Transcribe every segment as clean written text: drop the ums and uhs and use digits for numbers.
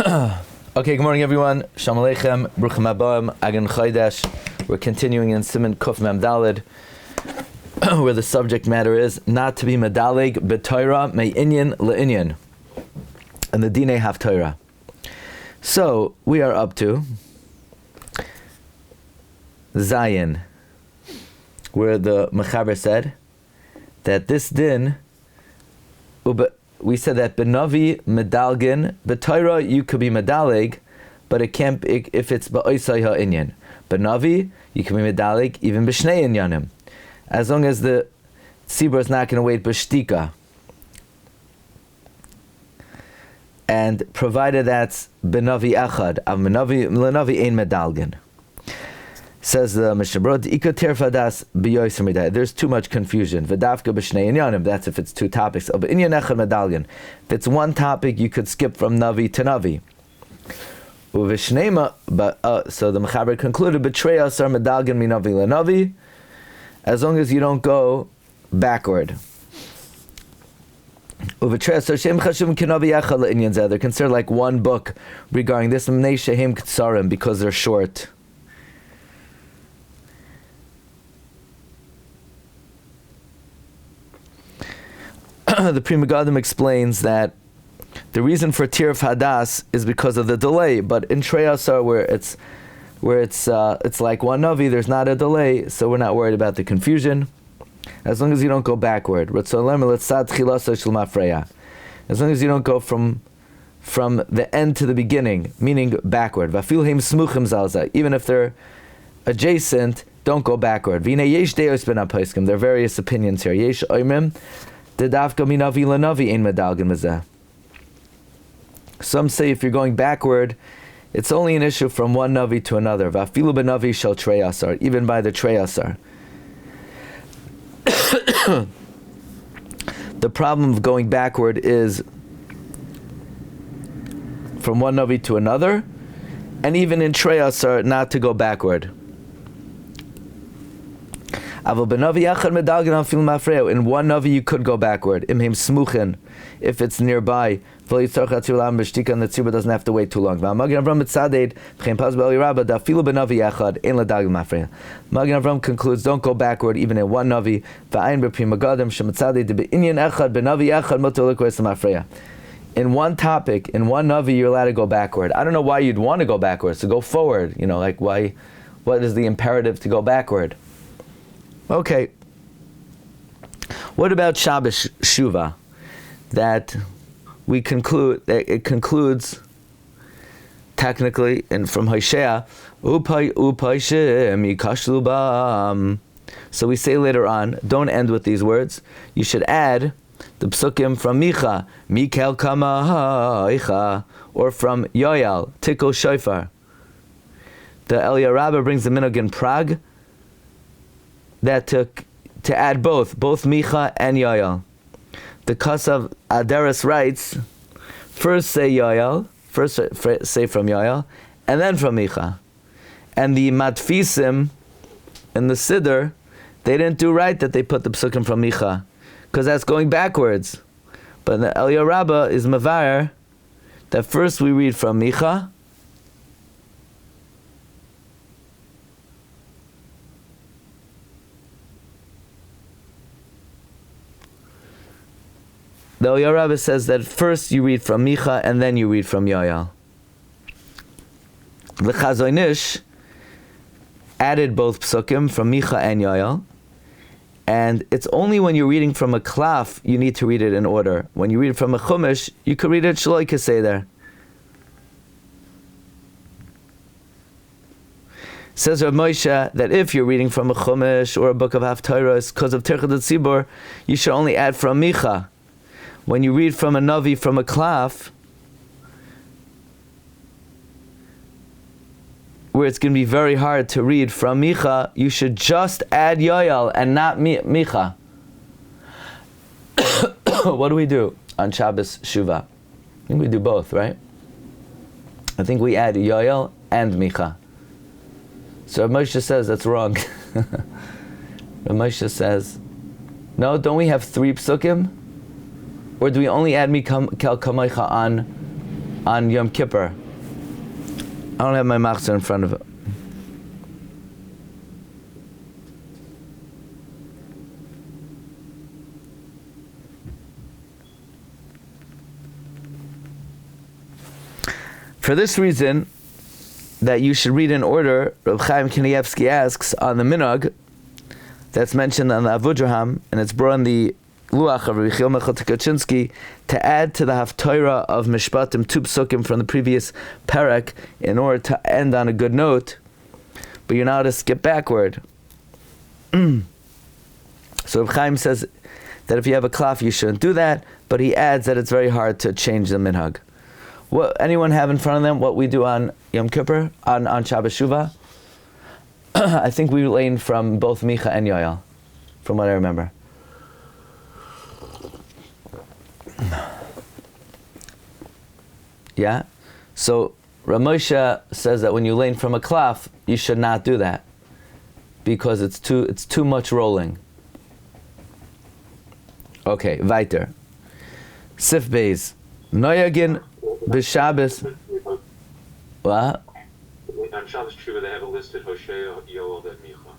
Okay, good morning everyone. Shalom Aleichem, Bruchim Habayim, Agan Chodesh. We're continuing in Siman Kuf Mem Daled, where the subject matter is not to be medaleg b'Torah me'inyan le'inyan, and the Dinei Haftorah. So we are up to Zayin, where the Mechaber said that this din, we said that benavi medalgin, b'Torah you could be medaleg, but it can't if it's ba'oisai ha'inyan. Benavi you can be medaleg even b'shnei inyanim, as long as the tzibur is not going to wait b'shtika, and provided that's benavi echad, av lenavi ein medalgin. Says the Mishna, there's too much confusion. V'dafka b'shnei inyanim, that's if it's two topics. But inyan echad medalgin, if it's one topic, you could skip from navi to navi. So the Mechaber concluded, betray us are medalgin minavi lenavi, as long as you don't go backward. They're considered like one book regarding this, because they're short. The Pri Megadim explains that the reason for Tirf Hadas is because of the delay, but in Treyasar where it's like one Navi, there's not a delay, so we're not worried about the confusion, as long as you don't go backward. As long as you don't go from the end to the beginning, meaning backward. Even if they're adjacent, don't go backward. There are various opinions here. Some say if you're going backward, it's only an issue from one navi to another. Even by the treyasar. The problem of going backward is from one navi to another, and even in treyasar not to go backward. In one navi you could go backward. If it's nearby, and the tzibur doesn't have to wait too long. Magen Avram concludes, don't go backward even in one navi. In one topic, in one navi, you're allowed to go backward. I don't know why you'd want to go backwards, to go forward. Like why? What is the imperative to go backward? Okay. What about Shabbos Shuvah? That we conclude that it concludes technically, and from Hosea, so we say later on, don't end with these words. You should add the psukim from Micha, Mikel Kama, or from Yoel, Tikkel Shofar. The Eliyahu Rabbah brings the minhag in Prague that to add both Micha and Yoel. The Kasav Aderes writes, first say Yoel, first say from Yoel, and then from Micha. And the Matfisim in the Siddur, they didn't do right that they put the psukim from Micha, because that's going backwards. But the Eliyahu Rabbah is Mavar that first we read from Micha, the Eliyahu Rabbah says that first you read from Micha and then you read from Yoel. The Chazon Ish added both psukim from Micha and Yoel, and it's only when you're reading from a klaf you need to read it in order. When you read from a Chumash, you could read it shloi keseder. Says Rav Moshe that if you're reading from a Chumash or a book of Haftorah, because of Tirchad Tzibur, you should only add from Micha. When you read from a navi, from a klaf, where it's going to be very hard to read from Micha, you should just add Yoel and not Micha. What do we do on Shabbos Shuvah? I think we do both, right? I think we add Yoel and Micha. So Rav Moshe says that's wrong. Rav Moshe says, no, don't we have three psukim? Or do we only add Mikel Kamaycha on on Yom Kippur. I don't have my machzor in front of it. For this reason, that you should read in order, Reb Chaim Kanievsky asks on the minhag that's mentioned on the Avudraham, and it's brought in the Luach of Rabbi Yehuda HaNasi to add to the Haftorah of Mishpatim 2 psukim from the previous parak in order to end on a good note, but you're not to skip backward. So Reb Chaim says that if you have a klaf, you shouldn't do that, but he adds that it's very hard to change the minhag. What anyone have in front of them what we do on Yom Kippur, on Shabbos Shuvah? I think we learned from both Micha and Yoel, from what I remember. Yeah? So Ramosha says that when you learn from a klaf, you should not do that, because it's too much rolling. Okay, weiter. Sif Beis. Noyagin B'Shabbos. What? On Shabbos Shuvah, they have it listed Hosea, Yoel, then Micha.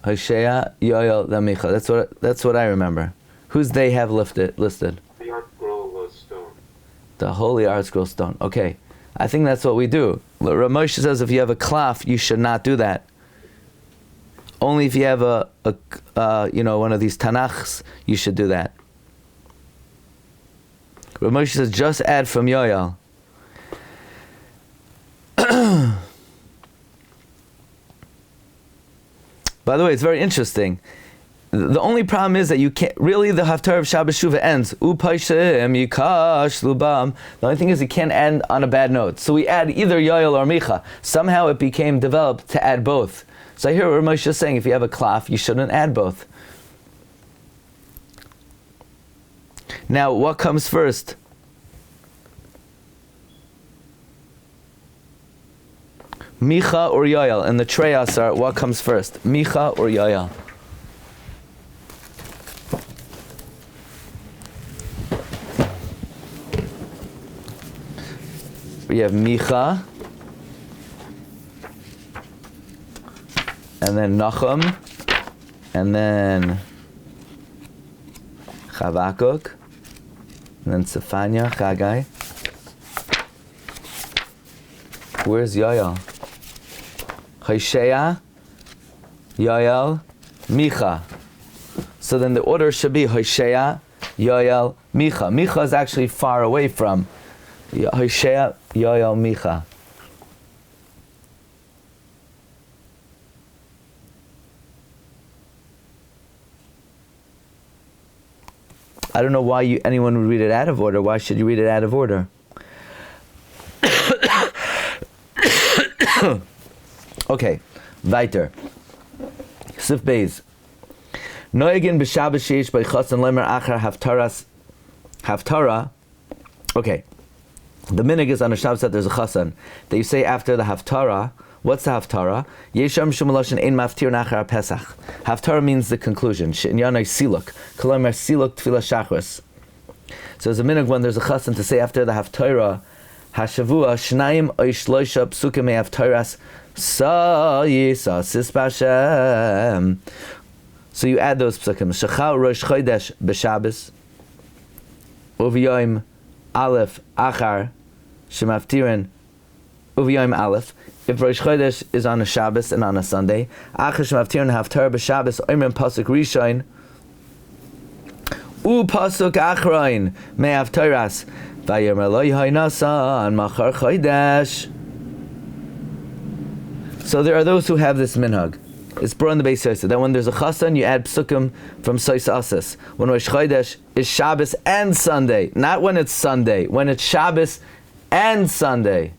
Hosea, Yoel, then Micha. That's what I remember. Who's they have listed? The Art Scroll stone. The Holy Art Scroll stone. Okay, I think that's what we do. Ramosha says if you have a klaf, you should not do that. Only if you have a one of these Tanachs, you should do that. Ramosha says just add from Yoel. By the way, it's very interesting. The only problem is that you can't really. The Haftarah of Shabbos Shuvah ends u'paishim yikash lubam. The only thing is it can't end on a bad note. So we add either Yoel or Micha. Somehow it became developed to add both. So I hear what Ramosha is saying. If you have a klaf, you shouldn't add both. Now, what comes first? Micha or Yoel? And the Treyas are, what comes first? Micha or Yoel? We have Micha, and then Nachum, and then Chavakuk, and then Sefania, Chagai. Where's Yoel? Hosea, Yoel, Micha. So then the order should be Hosea, Yoel, Micha. Micha is actually far away from Hosea, Yoel, Micha. I don't know why anyone would read it out of order. Why should you read it out of order? Okay, weiter. Sif Beis. Noegin b'Shabbos sheish b'chasan lemer achar Haftorah. Okay, the minhag is on a Shabbos that there's a chasan that you say after the Haftorah. What's the Haftorah? Yesham shumaloshin ein maftir nachar Pesach. Haftorah means the conclusion. Shinyanai siluk. Kolomer siluk tefillah shachris. So there's a minhag when there's a chasan to say after the Haftorah, Hashavua shnayim oishloisha psukim me'Haftoras sa yisasis b'Hashem. So you add those psukim. Shachal rosh chodesh b'Shabbos uviyoim aleph achar shemaftirin uviyoim aleph. If Rosh Chodesh is on a Shabbos and on a Sunday, achar shemaftirin haftarah b'Shabbos oimrim pasuk rishon u pasuk achroin me'Haftoras vayomer lo yhainasan machar chodesh. So there are those who have this minhag. It's brought in the Beis Yosef that when there's a chasan, you add psukim from Sois Asis. When Rosh Chodesh is Shabbos and Sunday, not when it's Sunday, when it's Shabbos and Sunday.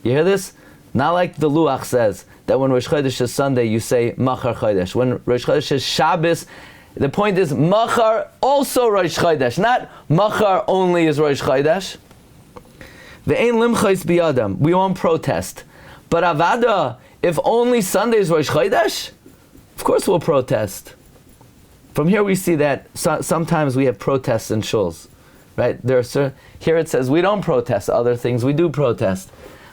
You hear this? Not like the Luach says that when Rosh Chodesh is Sunday, you say Machar Chodesh. When Rosh Chodesh is Shabbos, the point is Machar also Rosh Chodesh, not Machar only is Rosh Chodesh. Ve'ein limchais biyadam. We won't protest, but Avada. If only Sunday is Rosh Chodesh, of course we'll protest. From here we see that sometimes we have protests in shuls. right? Here it says we don't protest. Other things we do protest.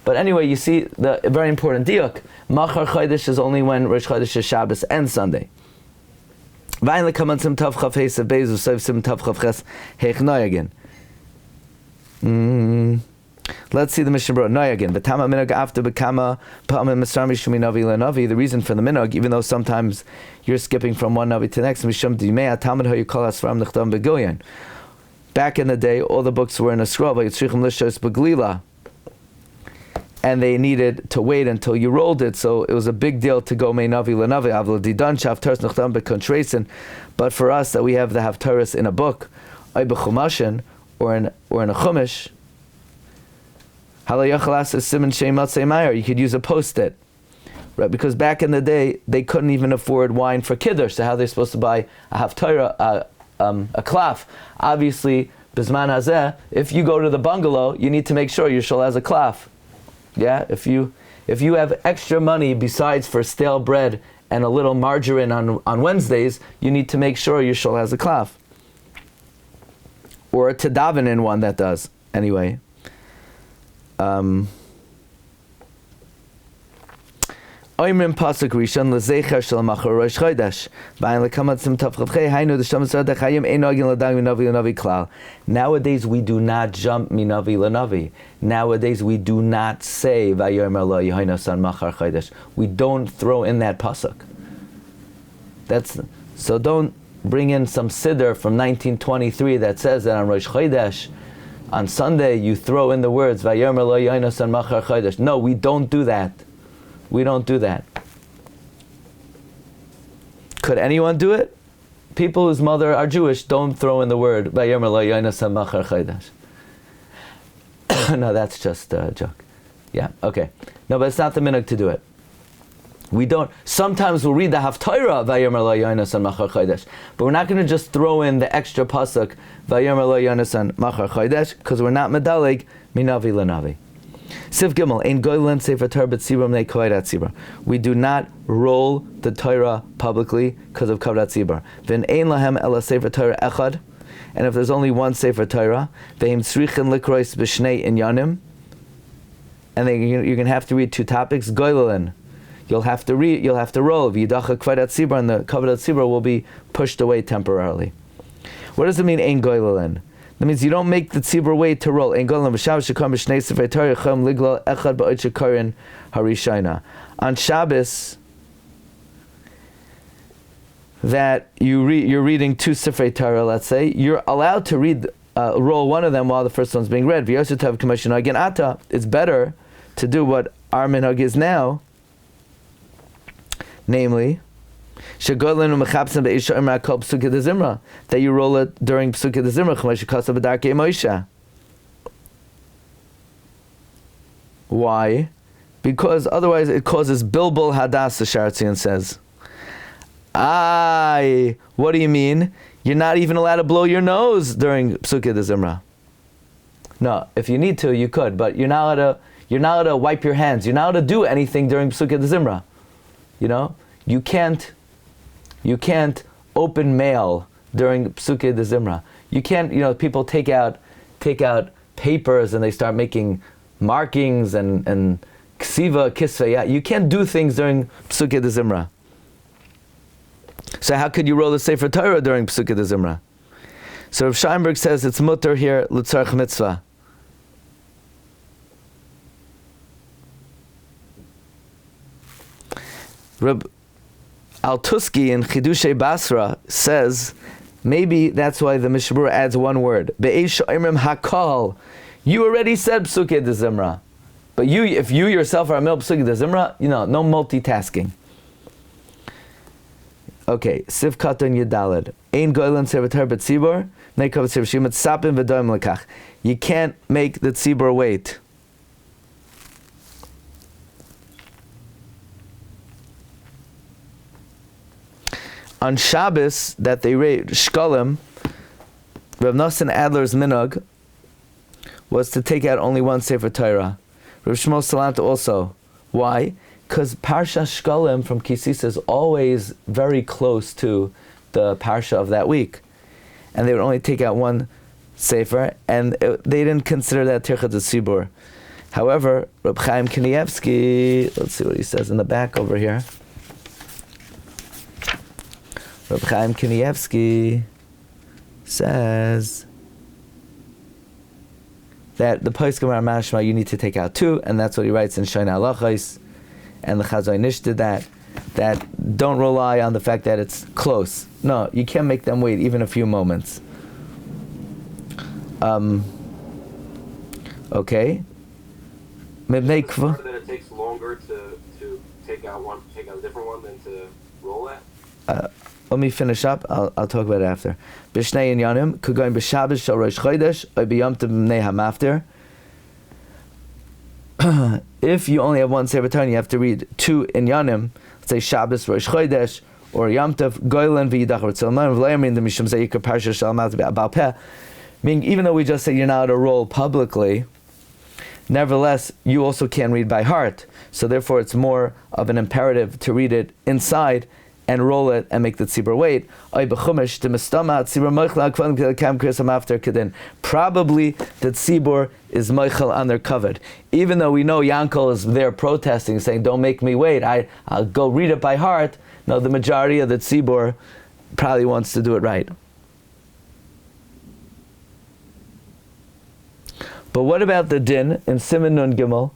But anyway, you see the very important diuk. Machar Chodesh is only when Rosh Chodesh is Shabbos and Sunday. Let's see the Mishnah Berura. Noyagin. B'tama minhag after b'kama pa'amim misrami shumi navi lenavi. The reason for the minhag, even though sometimes you're skipping from one navi to the next, mishum dimei atamid ho yikol asfaram nechtam begilyan. Back in the day, all the books were in a scroll, but yitzrichim lishos beglila, and they needed to wait until you rolled it. So it was a big deal to go mei navi lenavi. Avlo didan shaftaras nechtam bekontreisen. But for us, that we have the Haftorahs in a book, ay b'chumashin, or in a Chumash. You could use a post-it, right? Because back in the day, they couldn't even afford wine for kiddush. So how are they supposed to buy a Haftorah, a klaf? Obviously, bisman hazeh, if you go to the bungalow, you need to make sure your shul has a klaf. Yeah, if you have extra money besides for stale bread and a little margarine on Wednesdays, you need to make sure your shul has a klaf. Or to daven in one that does. Anyway. Oimrim pasuk rishon lezecher shel machar rosh chodesh v'ayin lekamat sim tavchavchei hainu d'sham tzad hachayim ein nogin l'dag minavi l'navi klal. Nowadays we do not jump minavi l'navi. Nowadays we do not say vayomer lo yehoina san machar chodesh. We don't throw in that pasuk. So don't bring in some siddur from 1923 that says that on Rosh Chodesh, on Sunday, you throw in the words, Vayomer lo yaina san machar chodesh. No, we don't do that. We don't do that. Could anyone do it? People whose mother are Jewish don't throw in the word, Vayomer lo yaina san machar chodesh. No, that's just a joke. Yeah, okay. No, but it's not the minhag to do it. We don't. Sometimes we'll read the Haftorah Vayomer lo yaina san machar chodesh, but we're not going to just throw in the extra pasuk Vayomer lo yaina san machar chodesh because we're not medalig minavi lenavi. Siv Gimel ein goylen sefer Torah b'tzibur mnei kavod tzibur. We do not roll the Torah publicly because of kavod tzibur. V'en ein lahem ela sefer Torah echad, and if there's only one sefer Torah, v'hem tzrichen likrois b'shnei inyanim, and then you're going to have to read two topics. Goylen. You'll have to roll. V'yidacha kavod tzibur, and the kavod tzibur will be pushed away temporarily. What does it mean, ein goylen? That means you don't make the tzibur wait to roll. Ein goylen b'Shabbos shekam b'shnei sefer Torah chum liglal echad ba'od shekarin harishayna. On Shabbos, that you're reading two sefer Torah, let's say, you're allowed to roll one of them while the first one's being read. V'yosetav k'mashin again ata. It's better to do what our minhag is now, namely, that you roll it during Psukei Zimra. Why? Because otherwise it causes bilbul hadas, the Sharatzian says. What do you mean? You're not even allowed to blow your nose during Psukei Zimra. No, if you need to, you could, but you're not allowed to wipe your hands. You're not allowed to do anything during Psukei Zimra. You know? You can't open mail during Psukei Zimra. You can't, people take out papers and they start making markings and ksiva, kisva. Yeah, you can't do things during Psukei Zimra. So how could you roll the Sefer Torah during Psukei Zimra? So Rav Scheinberg says it's mutter here, l'tzarech mitzvah. Reb Al-Tuski in Chidushay Basra says maybe that's why the Mishnah Berura adds one word. Be'esh imrim hakal. You already said Psukei Zimra, but if you yourself are a mil Psukei Zimra, no multitasking. Okay, Siv Katan Yedalad. Ein goylen sefer Torah b'tzibur nei kavod sefer shimat sapim v'doim lekach. You can't make the tzibur wait. On Shabbos, that they read Shkolim, Rav Nosson Adler's minhag was to take out only one Sefer Torah. Rav Shmuel Salant also. Why? Because Parsha Shkolim from Kisis is always very close to the Parsha of that week. And they would only take out one Sefer, and they didn't consider that Tirchat Tzibur. However, Reb Chaim Kanievsky, let's see what he says in the back over here. Reb Chaim Kanievsky says that the Poskim are mashma you need to take out two, and that's what he writes in Shayna Halachos, and the Chazon Ish did that don't rely on the fact that it's close. No, you can't make them wait even a few moments. Okay. That it takes longer to take out a different one than to roll it. Let me finish up. I'll talk about it after. B'shnei inyanim kugoyim b'Shabbos shel Rosh Chodesh or b'Yom Tov b'nei hamafter. If you only have one Sefer Torah, you have to read two inyanim. Let's say Shabbos Rosh Chodesh or Yom Tov Goylan v'Yidach Ritzelman v'Le'amin the Mishum Zeikar Parsha shel Mat Ba'al Peh. Meaning, even though we just say you're not to roll publicly, nevertheless, you also can read by heart. So therefore, it's more of an imperative to read it inside and roll it and make the tzibur wait. Probably the tzibur is meichel on their covered. Even though we know Yankel is there protesting, saying, don't make me wait, I'll go read it by heart. No, the majority of the tzibur probably wants to do it right. But what about the din in Siman Nun Gimel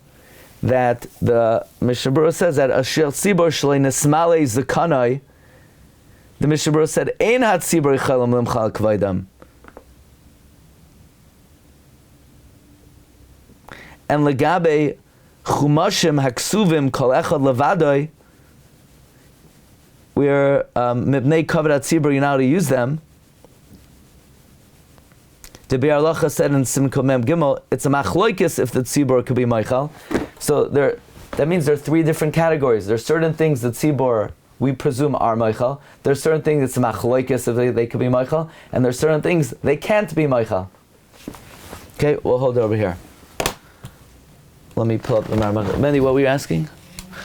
that the Mishnah Berura says that Asher Tzibor Shlei Nesmale Zakanai, the Mishnah Berura said Ein Hat Tzibor Yichalam Limchal Kvaydam. And Legabe Chumashim Haksuvim Kol Echad Levadoi, where Mibnei Kavod HaTzibor, you're not to use them. The Biur Halacha said in Simon Mem Gimel, it's a machloikis if the tzibur could be meichal. So that means there are three different categories. There are certain things that tzibur we presume are meichal. There are certain things that's a machloikis if they could be meichal, and there are certain things they can't be meichal. Okay, we'll hold it over here. Let me pull up the Gemara. Mendy, what were you asking?